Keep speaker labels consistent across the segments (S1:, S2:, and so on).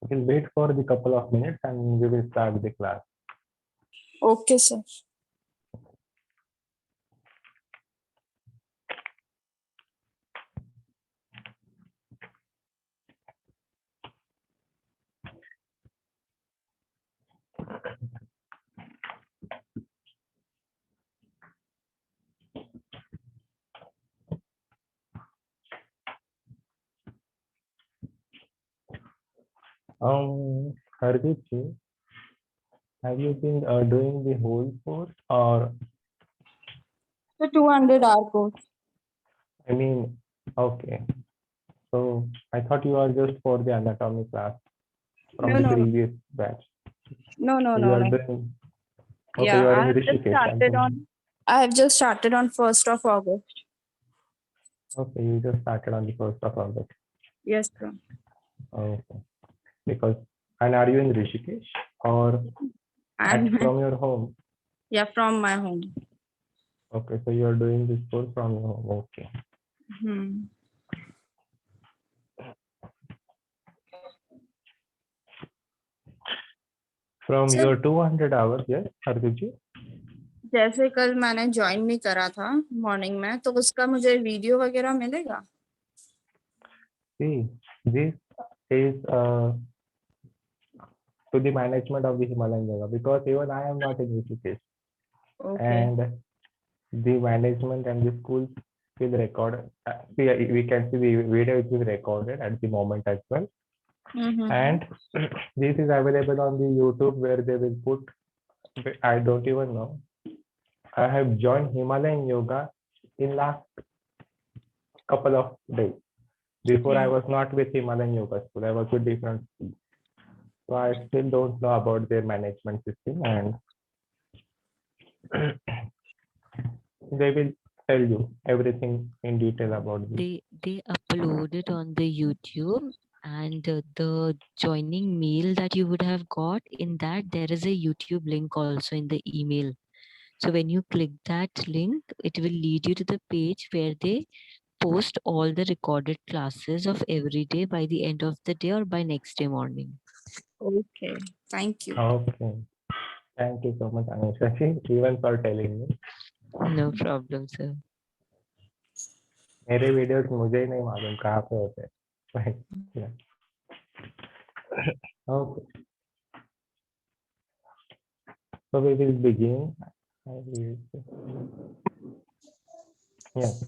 S1: We'll wait for the couple of minutes and we will start the class.
S2: Okay, sir.
S1: Hardeep ji, have you been doing the whole course, or
S2: The 200-hour course.
S1: I mean, okay. So I thought you are just for the anatomy class from
S2: No,
S1: the
S2: no, no,
S1: previous batch.
S2: no, no,
S1: So you
S2: no,
S1: are
S2: no.
S1: doing, okay,
S2: Yeah,
S1: you are
S2: I
S1: in
S2: have just
S1: Rishikesh.
S2: started on. I have just started on 1st of August.
S1: Okay, you just started on the 1st of August.
S2: Yes, sir.
S1: Okay. Because, and are you in Rishikesh or
S2: And
S1: from your home?
S2: yeah, from my home.
S1: Okay, so you are doing this course from your home. Okay.
S2: Hmm.
S1: From
S2: Sir,
S1: your 200 hours, yes, Hardeep ji?
S2: जैसे कल मैंने join नहीं करा था morning में, तो उसका मुझे वीडियो वगैरह मिलेगा?
S1: See, this is to the management of the Himalayan Yoga, because even I am not in Rishikesh,
S2: Okay.
S1: and the management and the school will record. See, we can see the video which is recorded at the moment as well,
S2: Mm-hmm.
S1: and this is available on the YouTube where they will put. I don't even know. I have joined Himalayan Yoga in last couple of days. Before I was not with Himalayan Yoga School. I was with different school. So I still don't know about their management system, and they will tell you everything in detail about this.
S3: They upload it on the YouTube, and the joining mail that you would have got, in that there is a YouTube link also in the email. So when you click that link, it will lead you to the page where they post all the recorded classes of every day by the end of the day or by next day morning.
S2: Okay. Thank you.
S1: Okay. Thank you so much, Anusha ji, even for telling me.
S3: No problem, sir.
S1: मेरे videos मुझे ही नहीं मालूम कहाँ पे होते हैं. Okay. So we will begin. Yes.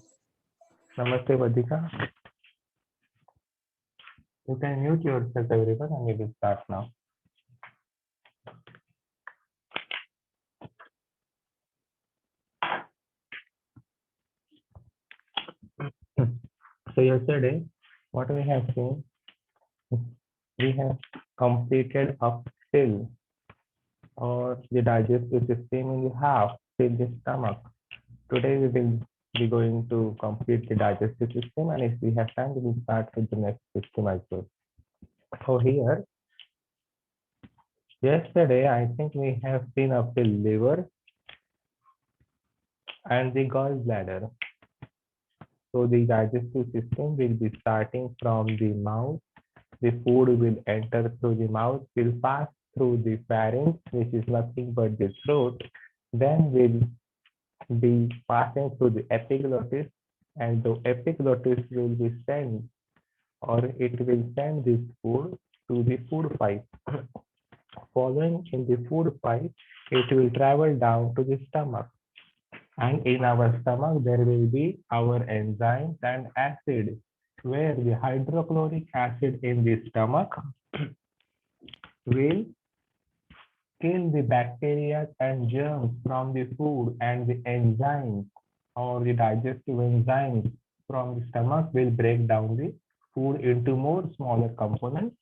S1: Namaste, Vadika. You can mute yourself, everyone, and we will start now. So yesterday, what we have seen, we have completed up till or the digestive system in the half till the stomach. Today we will be going to complete the digestive system, and if we have time, we will start with the next system as well. So here, yesterday, I think we have seen up till liver and the gallbladder. So the digestive system will be starting from the mouth. The food will enter through the mouth, will pass through the pharynx, which is nothing but the throat, then will be passing through the epiglottis, and the epiglottis will be sent, or it will send this food to the food pipe. Following in the food pipe, it will travel down to the stomach. And in our stomach, there will be our enzymes and acid, where the hydrochloric acid in the stomach will kill the bacteria and germs from the food, and the enzymes or the digestive enzymes from the stomach will break down the food into more smaller components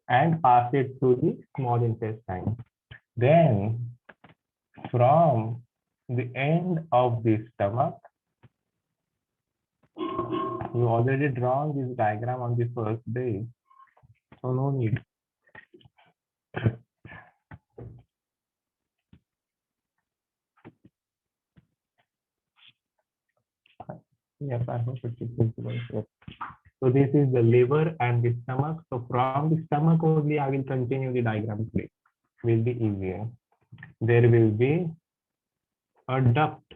S1: and pass it through the small intestine. Then from the end of the stomach, you already drawn this diagram on the first day, so no need. Yes, I hope it is visible. So this is the liver and the stomach. So from the stomach only, I will continue the diagram, please. Will be easier. There will be a duct,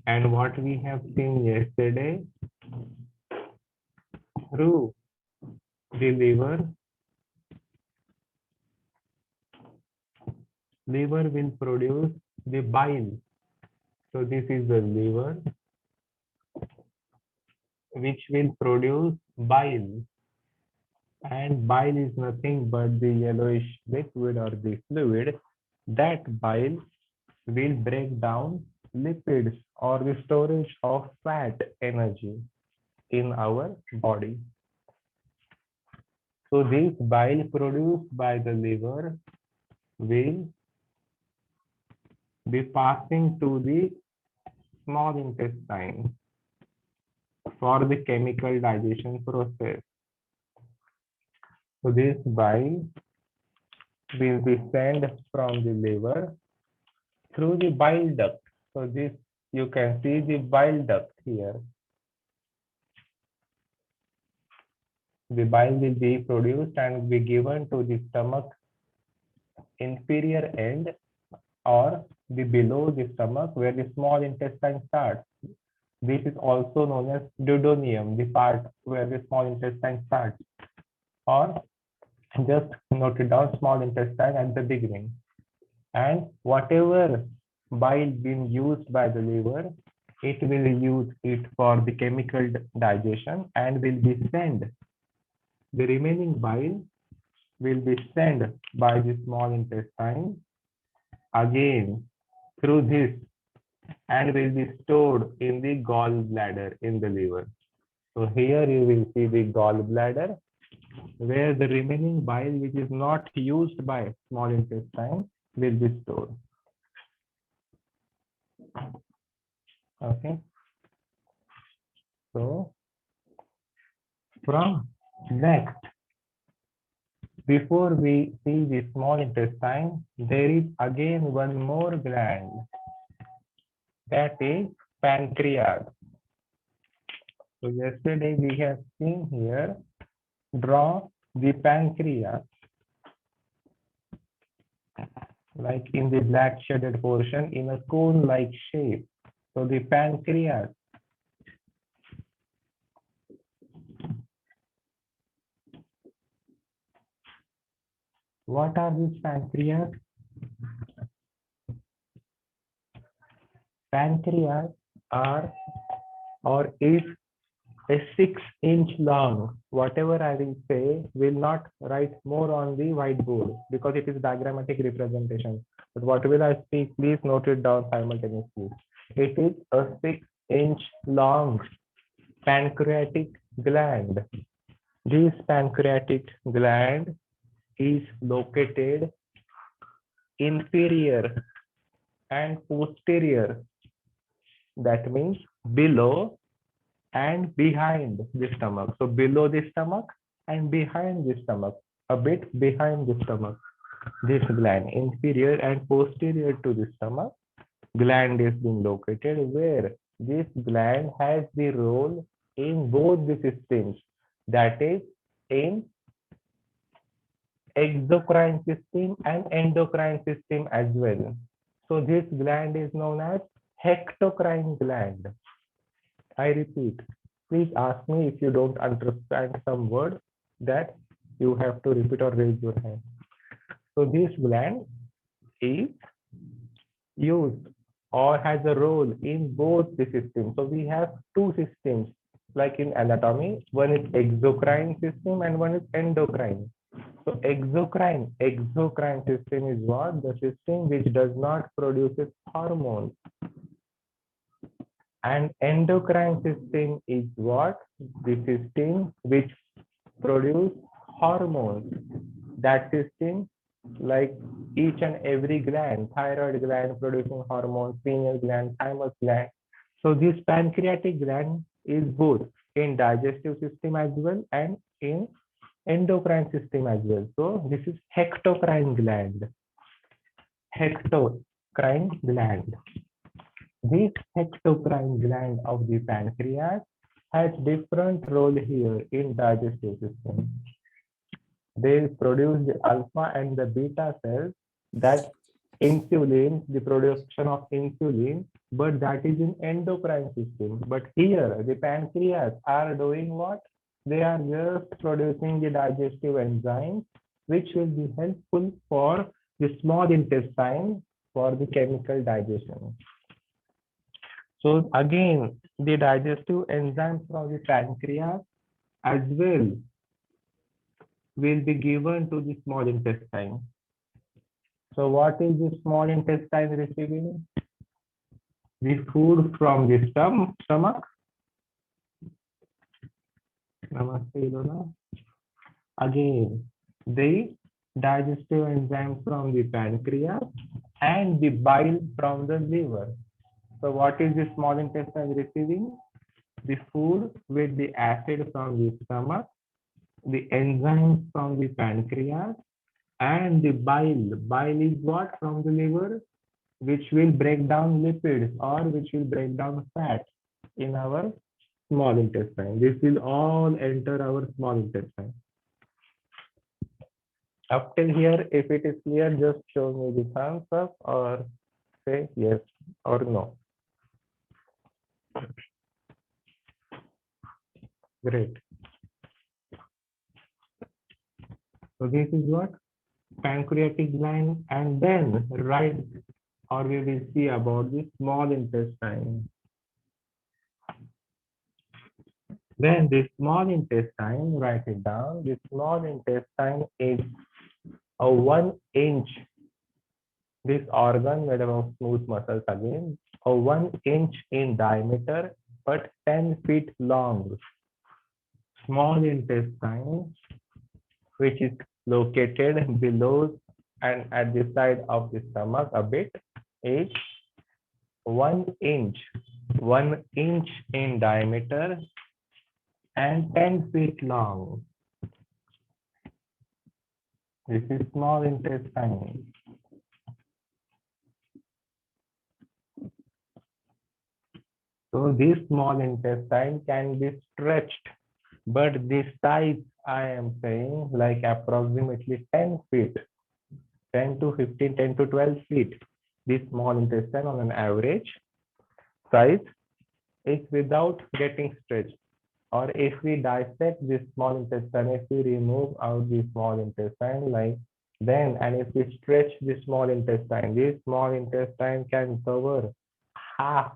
S1: and what we have seen yesterday, through the liver will produce the bile. So this is the liver which will produce bile, and bile is nothing but the yellowish liquid or the fluid. That bile will break down lipids or the storage of fat energy in our body. So this bile produced by the liver will be passing to the small intestine for the chemical digestion process. So this bile will be sent from the liver through the bile duct. So this, you can see the bile duct here. The bile will be produced and be given to the stomach inferior end, or the below the stomach where the small intestine starts. This is also known as duodenum, the part where the small intestine starts, or just note it down, small intestine at the beginning. And whatever bile being used by the liver, it will use it for the chemical digestion and will be sent. The remaining bile will be sent by the small intestine again through this, and will be stored in the gallbladder in the liver. So here you will see the gallbladder, where the remaining bile which is not used by small intestine will be stored. Okay. So from next, before we see the small intestine, there is again one more gland, that is pancreas. So yesterday we have seen here, draw the pancreas like in the black shaded portion in a cone-like shape. So the pancreas what are these pancreas? Pancreas are or is a 6-inch long. Whatever I will say will not write more on the whiteboard because it is diagrammatic representation. But what will I speak? Please note it down simultaneously. It is a 6-inch long pancreatic gland. This pancreatic gland is located inferior and posterior. That means below and behind the stomach. So below the stomach and behind the stomach, a bit behind the stomach. This gland, inferior and posterior to the stomach, gland is being located, where this gland has the role in both the systems, that is in exocrine system and endocrine system as well. So this gland is known as hectocrine gland. I repeat, please ask me if you don't understand some word that you have to repeat or raise your hand. So this gland is used or has a role in both the systems. So we have two systems, like in anatomy, one is exocrine system and one is endocrine. So exocrine system is what? The system which does not produce hormones. And endocrine system is what? The system which produce hormones. That system, like each and every gland, thyroid gland producing hormones, pineal gland, thymus gland. So this pancreatic gland is both in digestive system as well and in endocrine system as well. So this is hectocrine gland. Hectocrine gland. This hectocrine gland of the pancreas has different role here in digestive system. They produce the alpha and the beta cells that insulin, the production of insulin, but that is in endocrine system. But here the pancreas are doing what? They are just producing the digestive enzymes, which will be helpful for the small intestine for the chemical digestion. So again, the digestive enzymes from the pancreas as well will be given to the small intestine. So what is the small intestine receiving? The food from the stomach. Namaste, Ilona. Again, the digestive enzymes from the pancreas and the bile from the liver. So what is the small intestine receiving? The food with the acid from the stomach, the enzymes from the pancreas, and the bile. Bile is what from the liver? Which will break down lipids or which will break down fat in our small intestine. This will all enter our small intestine. Up till here, if it is clear, just show me the thumbs up or say yes or no. Great. So this is what? Pancreatic gland, and then right, or we will see about the small intestine. Then the small intestine, write it down. The small intestine is a 1 inch. This organ made up of smooth muscles again, a 1 inch in diameter, but 10 feet long. Small intestine, which is located below and at the side of the stomach a bit, is 1 inch, 1 inch in diameter and 10 feet long. This is small intestine. So this small intestine can be stretched, but this size I am saying like approximately 10 feet, 10 to 15, 10 to 12 feet. This small intestine on an average size is without getting stretched. Or if we dissect this small intestine, if we remove out the small intestine, like then, and if we stretch the small intestine, this small intestine can cover half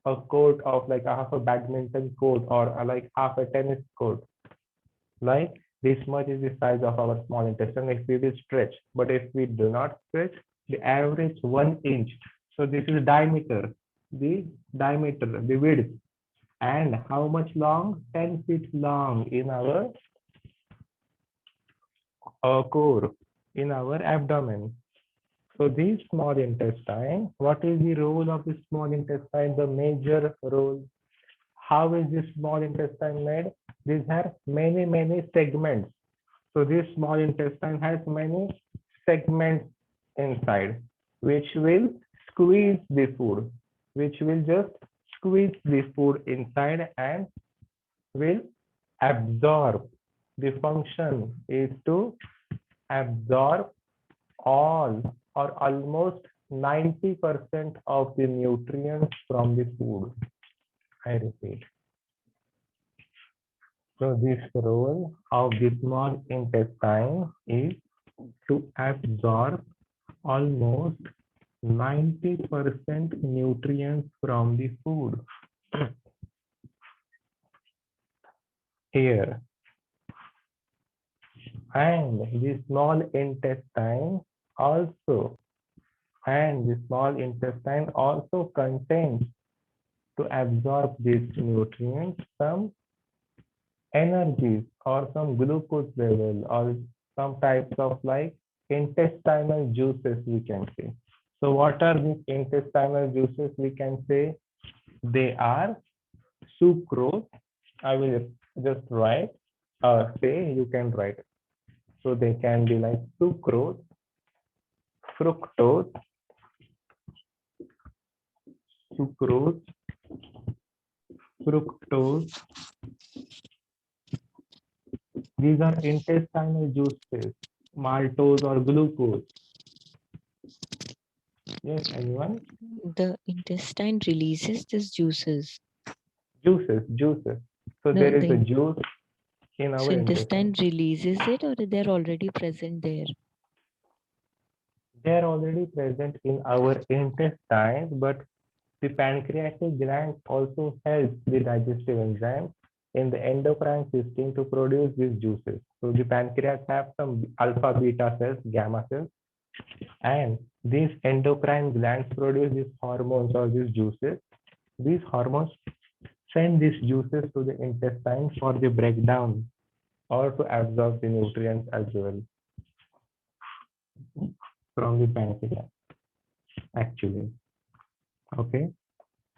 S1: a court of like half a badminton court or like half a tennis court. Like this much is the size of our small intestine if we will stretch. But if we do not stretch, the average 1 inch. So this is diameter, the width. And how much long? 10 feet long in our core, in our abdomen. So this small intestine, what is the role of the small intestine? The major role. How is this small intestine made? These have many segments. So this small intestine has many segments inside, which will squeeze the food, which will just squeeze the food inside and will absorb. The function is to absorb all or almost 90% of the nutrients from the food. I repeat. So this role of the small intestine is to absorb almost 90% nutrients from the food. Here. And the small intestine also contains to absorb these nutrients some energies or some glucose level or some types of like intestinal juices we can say. So what are these intestinal juices we can say? They are sucrose. I will just write say you can write. So they can be like sucrose, fructose, fructose, These are intestinal juices, maltose or glucose. Yes, anyone?
S3: The intestine releases these juices.
S1: Juices. So
S3: No,
S1: there is a juice in our
S3: so intestine
S1: intestine.
S3: releases it, or they're already present there?
S1: They are already present in our intestine, but the pancreatic gland also helps the digestive enzyme in the endocrine system to produce these juices. So the pancreas have some alpha beta cells, gamma cells, and these endocrine glands produce these hormones or these juices. These hormones send these juices to the intestine for the breakdown or to absorb the nutrients as well from the pancreas, actually. Okay.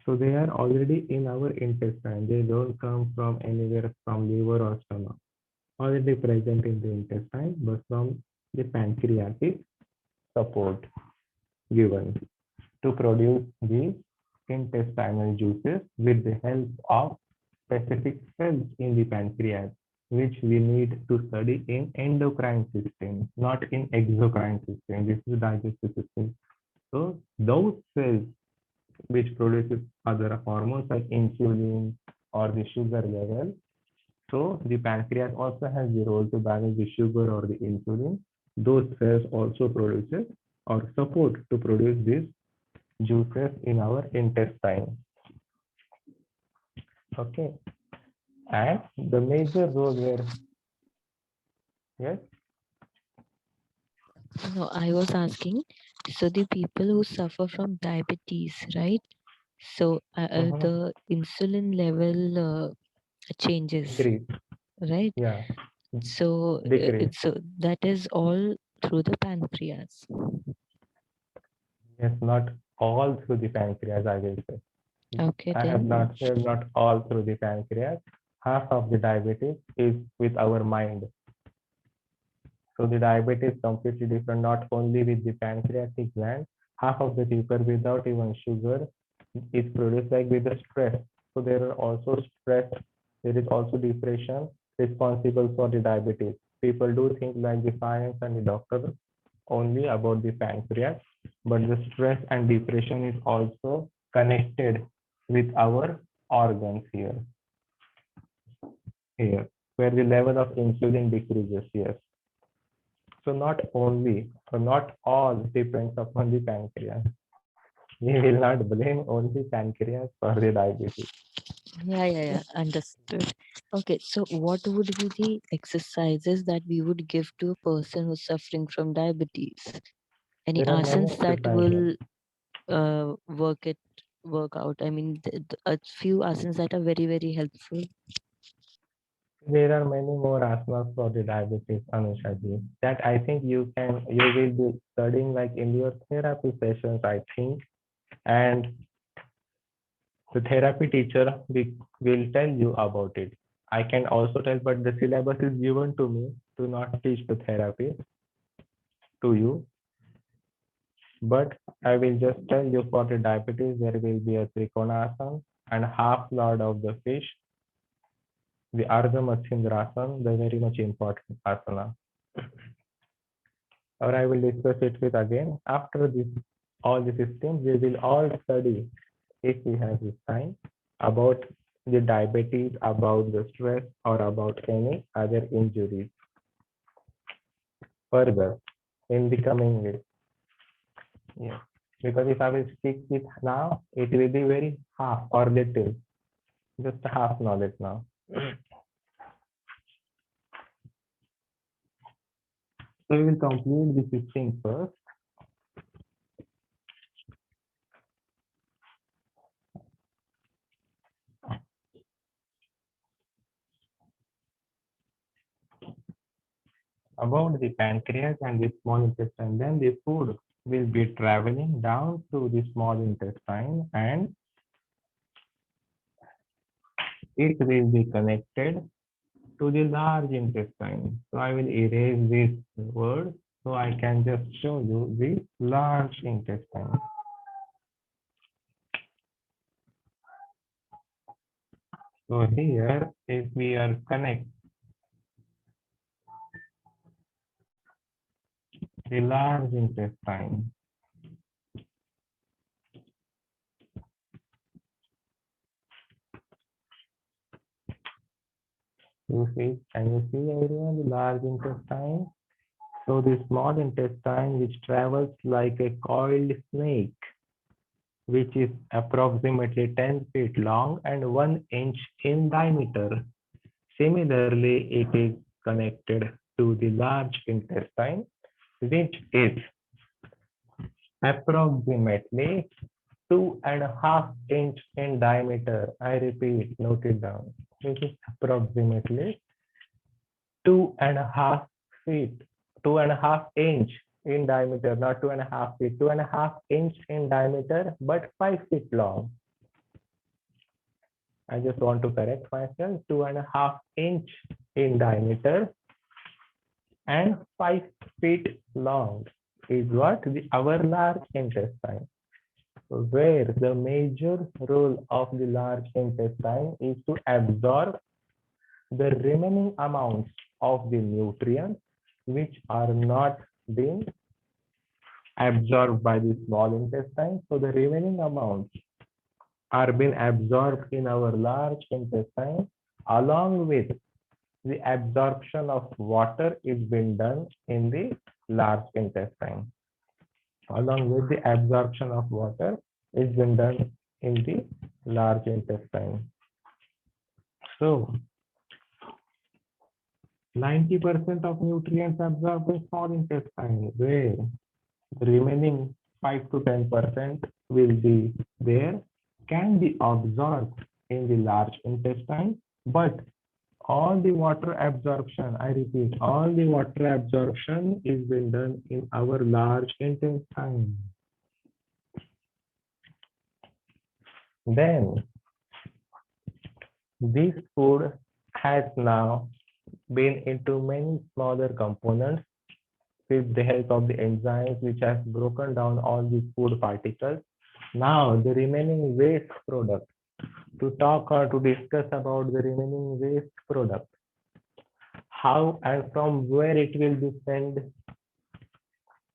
S1: So they are already in our intestine. They don't come from anywhere from liver or stomach. Already present in the intestine, but from the pancreatic support given to produce the intestinal juices with the help of specific cells in the pancreas, which we need to study in endocrine system, not in exocrine system. This is digestive system. So those cells which produces other hormones like insulin or the sugar level. So the pancreas also has the role to balance the sugar or the insulin. Those cells also produces or support to produce these juices in our intestine. Okay. And the major role where, yes,
S3: No, I was asking, so the people who suffer from diabetes, right? So the insulin level changes,
S1: decrease,
S3: right?
S1: yeah,
S3: So
S1: decrease.
S3: so that is all through the pancreas.
S1: Yes, not all through the pancreas, I will say.
S3: Okay,
S1: I have
S3: then.
S1: not said not all through the pancreas. Half of the diabetes is with our mind. So the diabetes is completely different, not only with the pancreatic gland. Half of the people without even sugar is produced like with the stress. So there are also stress. There is also depression responsible for the diabetes. People do think like the science and the doctor only about the pancreas, but the stress and depression is also connected with our organs here, where the level of insulin decreases. Yes. So not only, or not all depends upon the pancreas. We will not blame only pancreas for the diabetes.
S3: Yeah, understood. Okay, so what would be the exercises that we would give to a person who's suffering from diabetes? Any
S1: There are many
S3: asanas that
S1: exercises.
S3: will work out? I mean, a few asanas that are very, very helpful.
S1: There are many more asanas for the diabetes, Anushaji, that I think you will be studying like in your therapy sessions, I think. And the therapy teacher will tell you about it. I can also tell, but the syllabus is given to me to not teach the therapy to you. But I will just tell you for the diabetes, there will be a Trikonasana and half lord of the fish, the Ardha Matsyendrasana, the very much important asana. Or I will discuss it with again. After this, all the systems, we will all study, if we have this time, about the diabetes, about the stress, or about any other injuries further in the coming week. Yeah. Because if I will speak it now, it will be very half or little, just half knowledge now. So we will complete the system first. About the pancreas and the small intestine, then the food will be traveling down through the small intestine and it will be connected to the large intestine. So I will erase this word so I can just show you the large intestine. So here, if we are connect the large intestine. You see, can you see everyone the large intestine? So the small intestine which travels like a coiled snake, which is approximately 10 feet long and 1 inch in diameter. Similarly, it is connected to the large intestine, which is approximately 2.5 inch in diameter. I repeat, note it down. Which is approximately 2.5 feet, 2.5 inch in diameter, not 2.5 feet, 2.5 inch in diameter, but 5 feet long. I just want to correct myself, 2.5 inch in diameter and 5 feet long is what our large intestine, where the major role of the large intestine is to absorb the remaining amounts of the nutrients which are not being absorbed by the small intestine. So the remaining amounts are being absorbed in our large intestine, along with the absorption of water is being done in the large intestine. Along with the absorption of water is being done in the large intestine. So 90% of nutrients absorbed in small intestine, where the remaining 5 to 10% will be there, can be absorbed in the large intestine, but all the water absorption, I repeat, all the water absorption is being done in our large intestine. Then this food has now been into many smaller components with the help of the enzymes which has broken down all the food particles. Now the remaining waste product, to talk or to discuss about the remaining waste product, how and from where it will be sent.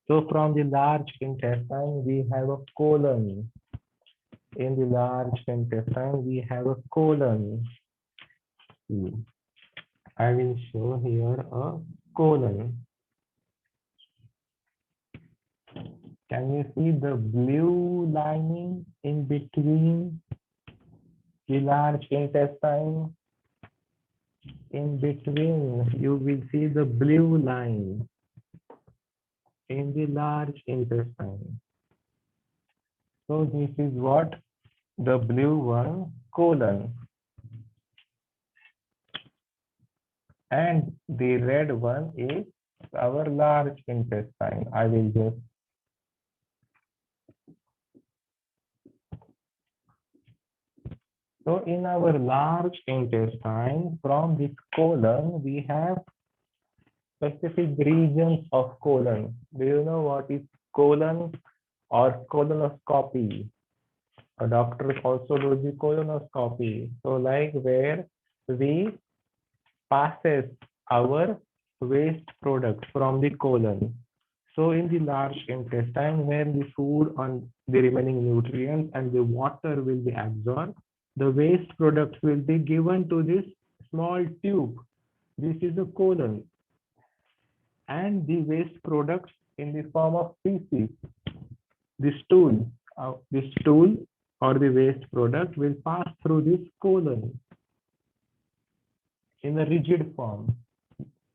S1: So from the large intestine, we have a colon. In the large intestine, we have a colon. I will show here a colon. Can you see the blue lining in between the large intestine? In between, you will see the blue line in the large intestine. So this is what the blue one, colon. And the red one is our large intestine. I will just so in our large intestine, from this colon, we have specific regions of colon. Do you know what is colon or colonoscopy? A doctor also do the colonoscopy. So like where we passes our waste products from the colon. So in the large intestine, where the food and the remaining nutrients and the water will be absorbed, the waste products will be given to this small tube. This is the colon. And the waste products in the form of feces, the stool or the waste product will pass through this colon in a rigid form.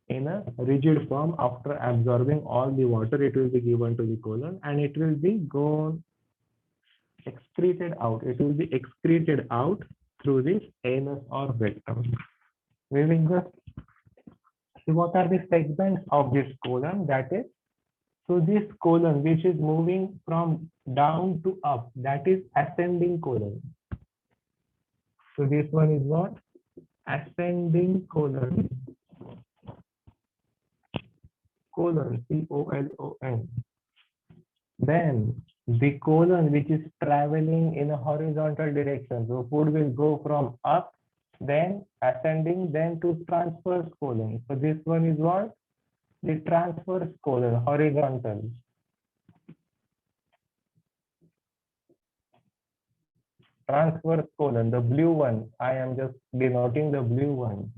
S1: In a rigid form, after absorbing all the water, it will be given to the colon and it will be gone excreted out. It will be excreted out through this anus or rectum. We will just see what are the segments of this colon. That is, so this colon which is moving from down to up, that is ascending colon. So this one is what? Ascending colon. Colon, C-O-L-O-N. Then the colon which is traveling in a horizontal direction. So food will go from up, then ascending, then to transverse colon. So this one is what? The transverse colon, horizontal. Transverse colon, the blue one. I am just denoting the blue one.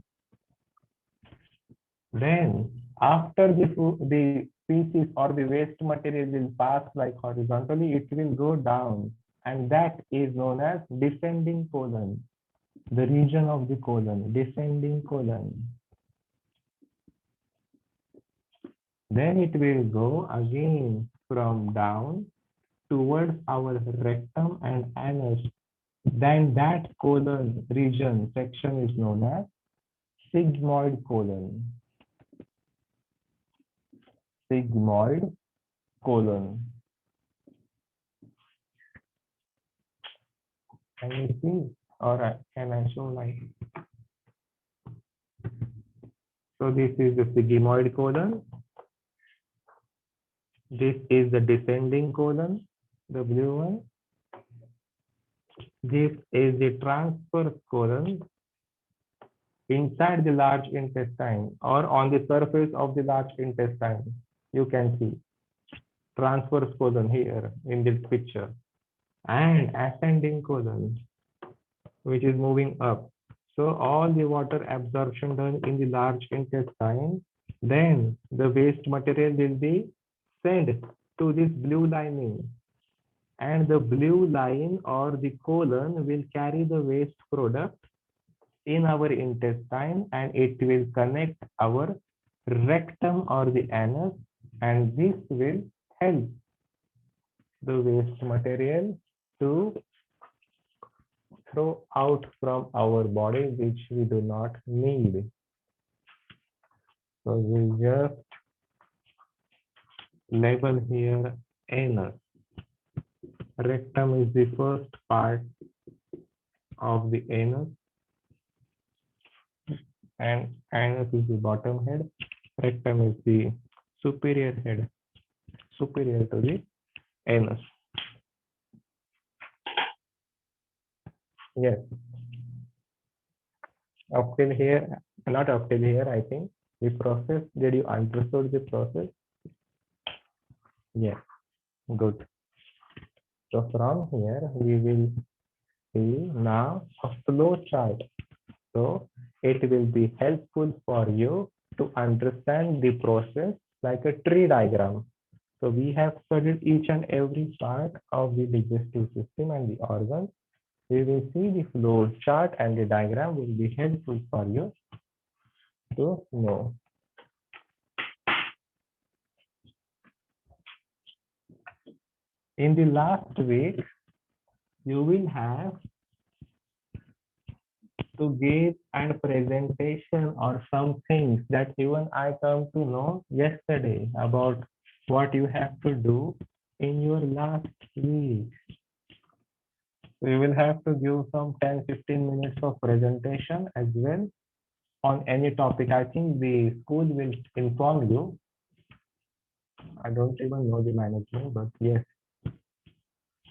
S1: Then after the species or the waste material will pass like horizontally, it will go down, and that is known as descending colon. The region of the colon, descending colon. Then it will go again from down towards our rectum and anus. Then that colon region section is known as sigmoid colon. Sigmoid colon. Can you see? Or can I show like? So this is the sigmoid colon. This is the descending colon, the blue one. This is the transverse colon inside the large intestine or on the surface of the large intestine. You can see transverse colon here in this picture, and ascending colon, which is moving up. So all the water absorption done in the large intestine, then the waste material will be sent to this blue lining, and the blue line or the colon will carry the waste product in our intestine, and it will connect our rectum or the anus, and this will help the waste material to throw out from our body, which we do not need. So we just label here anus. Rectum is the first part of the anus, and anus is the bottom head. Rectum is the superior head, superior to the anus. Yes. Up till here, not up till here, I think. The process, did you understood the process? Yes, good. So from here, we will see now a flow chart. So it will be helpful for you to understand the process like a tree diagram. So we have studied each and every part of the digestive system and the organs. We will see the flow chart, and the diagram will be helpful for you to know. In the last week, you will have to give a presentation or some things that even I come to know yesterday about what you have to do in your last week. You will have to give some 10-15 minutes of presentation as well on any topic. I think the school will inform you. I don't even know the management, but yes,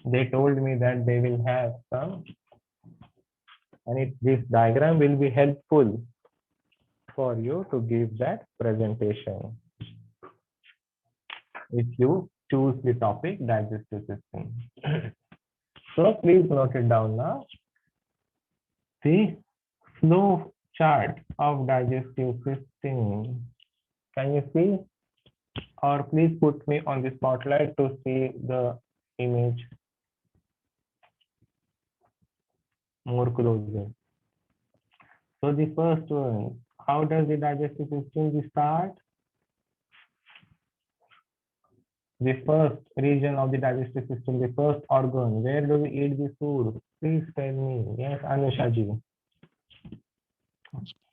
S1: they told me that they will have some, and this diagram will be helpful for you to give that presentation if you choose the topic digestive system. So please note it down now. The flow chart of digestive system. Can you see? Or please put me on the spotlight to see the image more closely. So the first one, how does the digestive system start? The first region of the digestive system, the first organ, where do we eat the food? Please tell me. Yes, Anusha ji.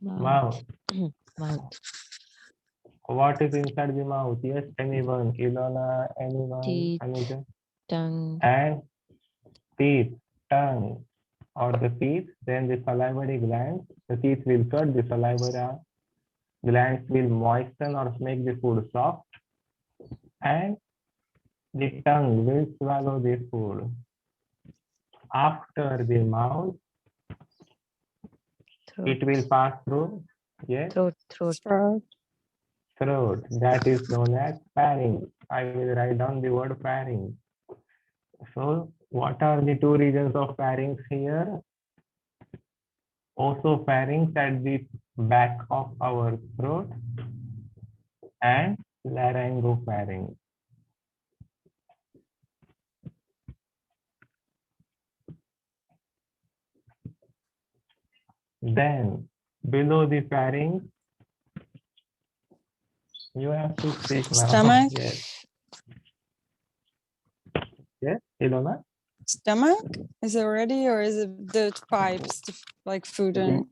S1: Mouth.
S3: Mouth.
S1: What is inside the mouth? Yes, anyone. Ilona, anyone?
S3: Teeth.
S1: Anuja?
S3: Tongue.
S1: And teeth, tongue, or the teeth, then the salivary glands. The teeth will cut, the salivary glands will moisten or make the food soft, and the tongue will swallow the food. After the mouth,
S3: Throat.
S1: it will pass through, yes,
S3: Throat.
S1: throat. That is known as pharynx. I will write down the word pharynx. So what are the two regions of pharynx here? Oesopharynx at the back of our throat and laryngopharynx. Then below the pharynx, you have to speak now.
S4: Stomach.
S1: Yes. Yes, Ilona?
S4: Stomach? Is it ready or is it the pipes, like food and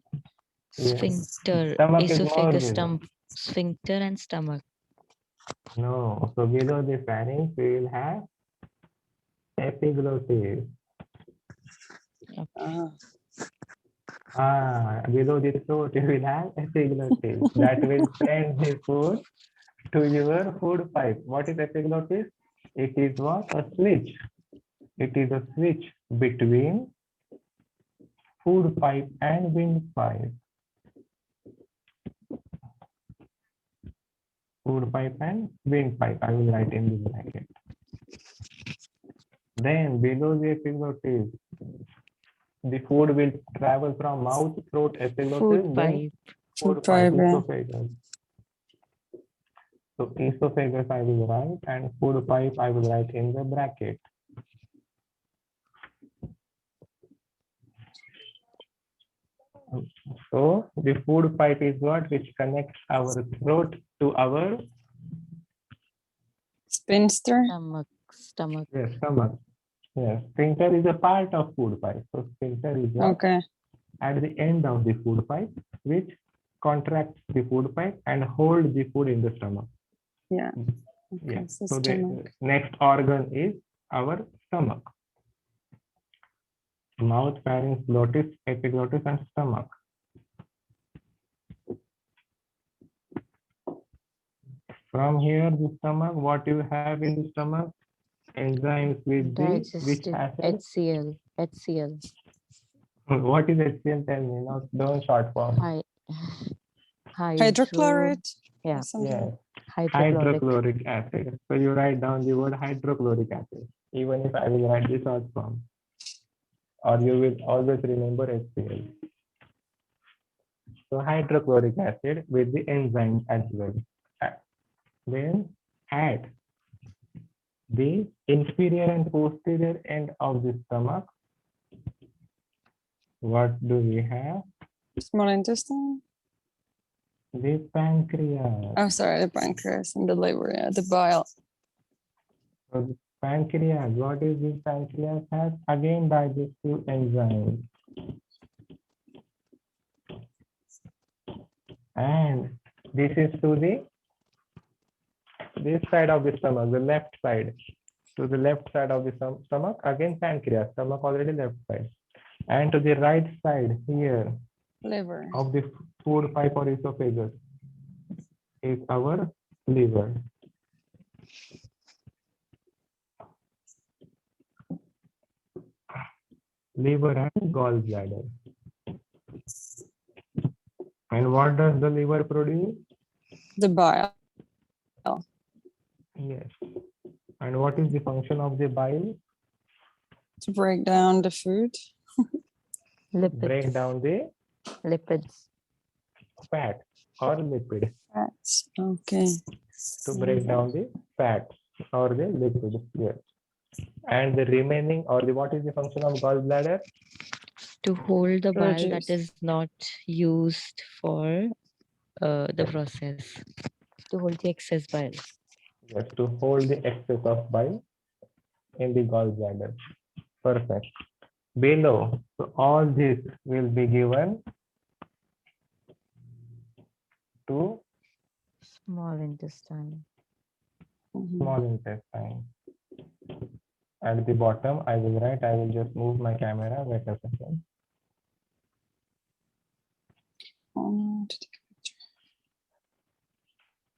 S1: Yes.
S3: Sphincter,
S1: Stomach is more
S3: esophagus,
S1: below.
S3: sphincter and stomach.
S1: No. So below the pharynx, we will have epiglottis. Below the throat, you will have epiglottis. That will send the food to your food pipe. What is epiglottis? It is what? A switch. It is a switch between food pipe and windpipe. Food pipe and windpipe. I will write in the bracket. Then below the epiglottis, the food will travel from mouth, throat, epiglottis,
S3: Food
S1: then
S3: pipe.
S1: food
S4: pipe,
S1: pipe,
S4: yeah.
S1: esophagus. So esophagus I will write and food pipe I will write in the bracket. So the food pipe is what which connects our throat to our
S4: sphincter?
S3: Stomach.
S1: yes, stomach. Yes, sphincter is a part of food pipe. So sphincter is what
S4: Okay.
S1: at the end of the food pipe, which contracts the food pipe and hold the food in the stomach.
S4: Yeah.
S1: Yeah.
S4: Okay, so
S1: So the
S4: stomach.
S1: next organ is our stomach. Mouth, pharynx, glottis, epiglottis, and stomach. From here, the stomach, what you have in the stomach? Enzymes with the which
S3: Digestive,
S1: acid?
S3: HCl.
S1: What is HCl? Tell me, not don't short form.
S4: Hydrochloride?
S3: Yeah.
S4: Something.
S1: Yes,
S3: Hydrochloric.
S1: hydrochloric acid. So you write down the word hydrochloric acid, even if I will write the short form. Or you will always remember HCl. So hydrochloric acid with the enzyme as well. Then add the inferior and posterior end of the stomach. What do we have?
S4: Small intestine?
S1: The pancreas.
S4: Oh, sorry, the pancreas and the liver, yeah, the bile.
S1: So the pancreas, what is this pancreas has? Again, digestive enzymes. And this is to the this side of the stomach, the left side. To the left side of the stomach, again pancreas, stomach already left side. And to the right side here
S4: Liver.
S1: of the food pipe or esophagus is our liver. Liver and gallbladder. And what does the liver produce?
S4: The bile.
S1: Yes. And what is the function of the bile?
S4: To break down the food.
S3: Lipids.
S1: Break down the
S3: Lipids.
S1: fat or lipid.
S4: Fats. Okay.
S1: To break down the fat or the lipid. Yes. And the remaining or the what is the function of gallbladder?
S3: To hold the bile that
S4: Produce.
S3: is not used for the process. To hold the excess bile.
S1: Yes, to hold the excess of bile in the gallbladder. Perfect. Below, so all this will be given to
S3: Small intestine.
S4: Mhm.
S1: small intestine. At the bottom, I will write, I will just move my camera, wait a second.
S4: Oh,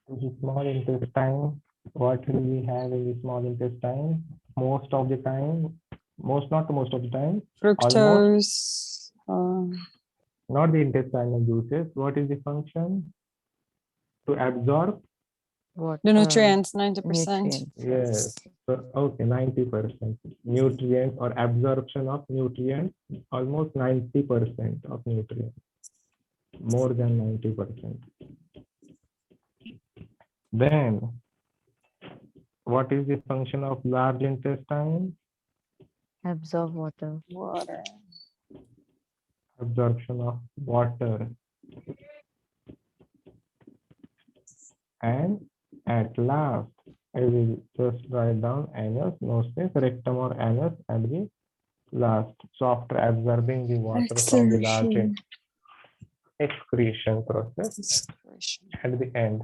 S1: The small intestine, what will we have in the small intestine? Most of the time, not most of the time,
S4: fructose.
S1: not the intestinal juices. What is the function? To absorb
S3: What?
S4: The nutrients, 90%.
S3: Nutrients.
S1: Yes. So, okay, 90%. Nutrients or absorption of nutrients, almost 90% of nutrients. More than 90%. Then, what is the function of large intestine?
S3: Absorb water.
S4: Water.
S1: Absorption of water. And at last, I will just write down anus, no space, rectum or anus at the last. So after absorbing the water from the large
S4: Excretion.
S1: excretion process
S4: Excretion.
S1: at the end.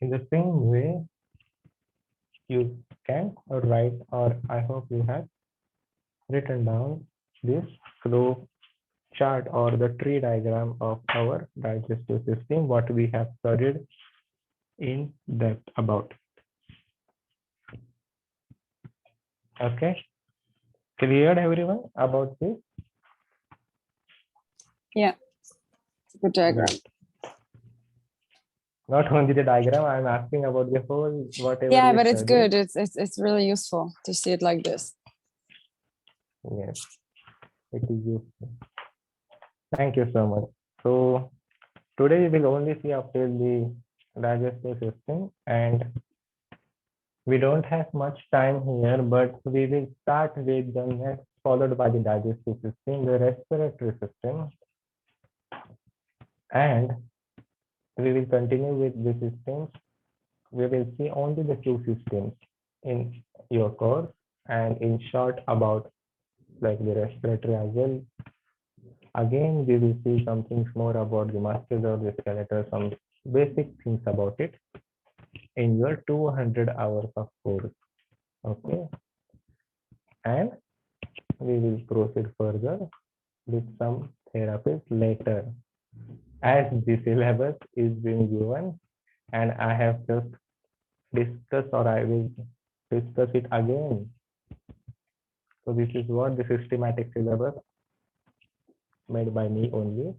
S1: In the same way, you can write, or I hope you have written down this flow chart or the tree diagram of our digestive system, what we have studied in depth about. Okay, cleared everyone about this?
S4: Yeah. It's a good diagram.
S1: Great. Not only the diagram, I'm asking about the whole whatever.
S4: Yeah,
S1: we
S4: but it's
S1: studied.
S4: good. It's really useful to see it like this.
S1: Yes, it is useful. Thank you so much. So today we will only see up till the digestive system, and we don't have much time here, but we will start with the next, followed by the digestive system, the respiratory system, and we will continue with the systems. We will see only the two systems in your course, and in short about like the respiratory as well. Again, we will see some things more about the muscular, the skeletal, some basic things about it in your 200 hours of course. Okay, and we will proceed further with some therapies later, as the syllabus is being given, and I have just discussed, or I will discuss it again. So this is what the systematic syllabus made by me only.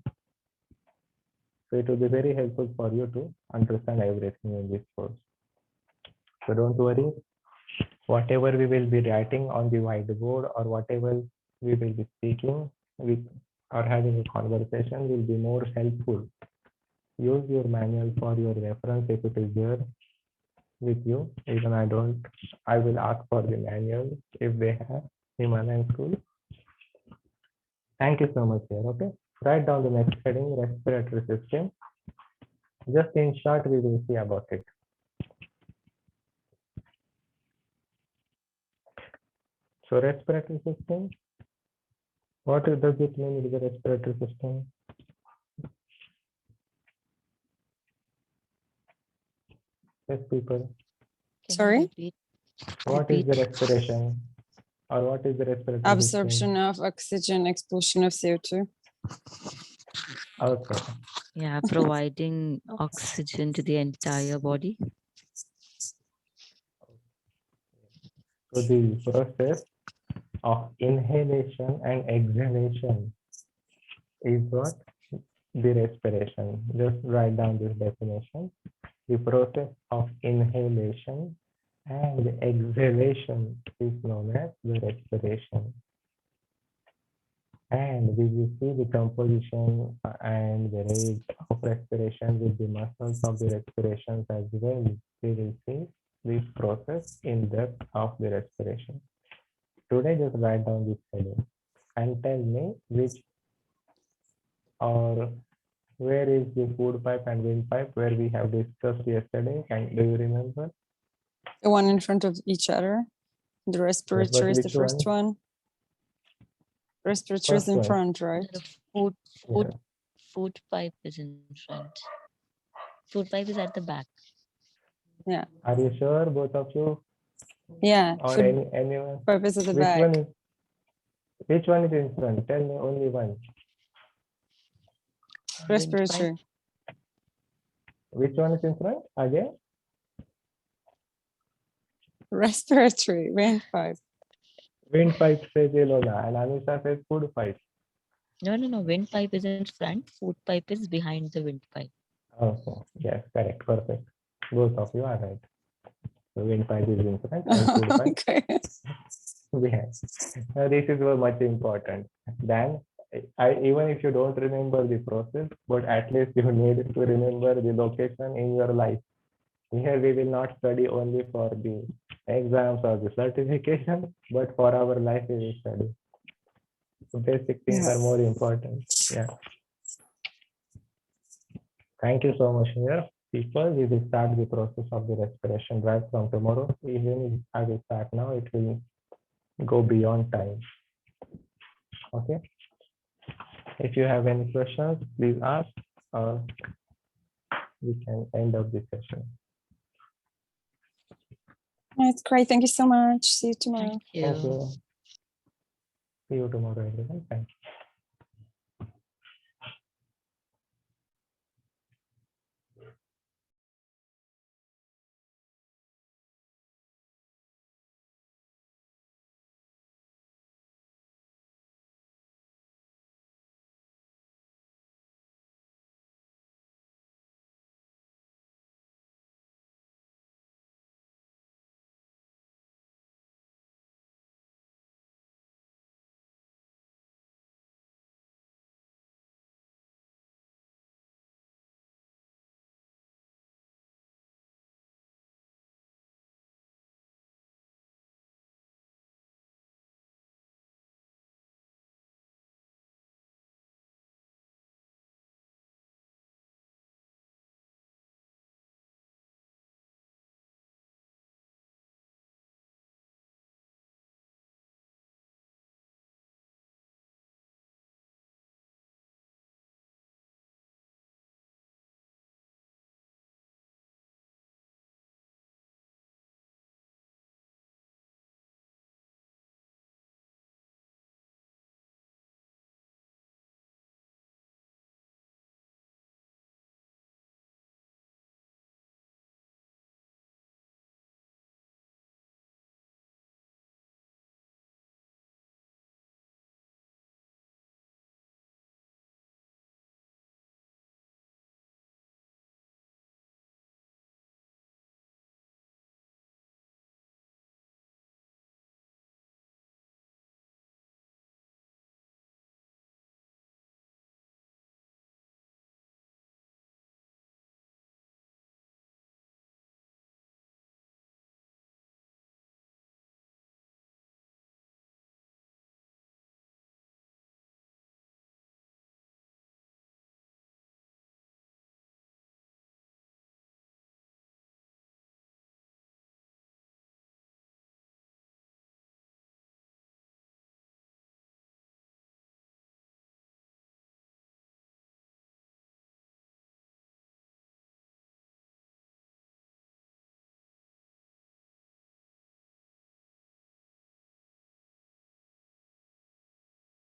S1: So it will be very helpful for you to understand everything in this course. So don't worry, whatever we will be writing on the whiteboard or whatever we will be speaking with or having a conversation will be more helpful. Use your manual for your reference if it is there with you. Even I will ask for the manual if they have Himalayan school. Thank you so much here. Okay, write down the next heading, respiratory system. Just in short, we will see about it. So respiratory system, what does it mean with the respiratory system? Yes, people.
S3: Can you
S4: Sorry?
S3: repeat?
S1: What is the
S3: Repeat.
S1: respiration? Or what is the respiratory
S4: Absorption
S1: system?
S4: of oxygen, expulsion of CO2.
S1: Okay.
S3: Yeah, providing oxygen to the entire body.
S1: So the process of inhalation and exhalation is what? The respiration. Just write down this definition. The process of inhalation and exhalation is known as the respiration. And we will see the composition and the rate of respiration with the muscles of the respirations as well. We will see this process in depth of the respiration. Today, just write down this heading and tell me which or where is the food pipe and windpipe where we have discussed yesterday. Do you remember?
S4: The one in front of each other. The respiratory is the
S1: which
S4: first one. Respiratory is
S1: First
S4: in
S1: one.
S4: front, right?
S3: The food
S1: Yeah.
S3: food pipe is in front. Food pipe is at the back.
S4: Yeah.
S1: Are you sure, both of you,
S4: Yeah.
S1: or
S4: Food
S1: anyone?
S4: pipe is at the
S1: Which
S4: back.
S1: one is? Which one is in front? Tell me only one.
S4: Respiratory.
S1: Which one is in front? Again?
S4: Respiratory, windpipe.
S1: Windpipe says Ilona and Anusha says food pipe.
S3: No. Windpipe is in front. Food pipe is behind the windpipe.
S1: Okay, yes, correct, perfect. Both of you are right. So windpipe is in front and food pipe
S4: Okay.
S1: behind. Now this is much important. Then, even if you don't remember the process, but at least you need to remember the location in your life. Here we will not study only for the exams or the certification, but for our life we will study. So basic things
S4: Yeah.
S1: are more important. Yeah. Thank you so much, here. People, we will start the process of the respiration right from tomorrow. Even if I will start now, it will go beyond time. Okay. If you have any questions, please ask, or we can end up the session.
S4: That's great. Thank you so much. See you tomorrow.
S3: Thank you.
S1: Thank you. See you tomorrow, everyone. Thank you.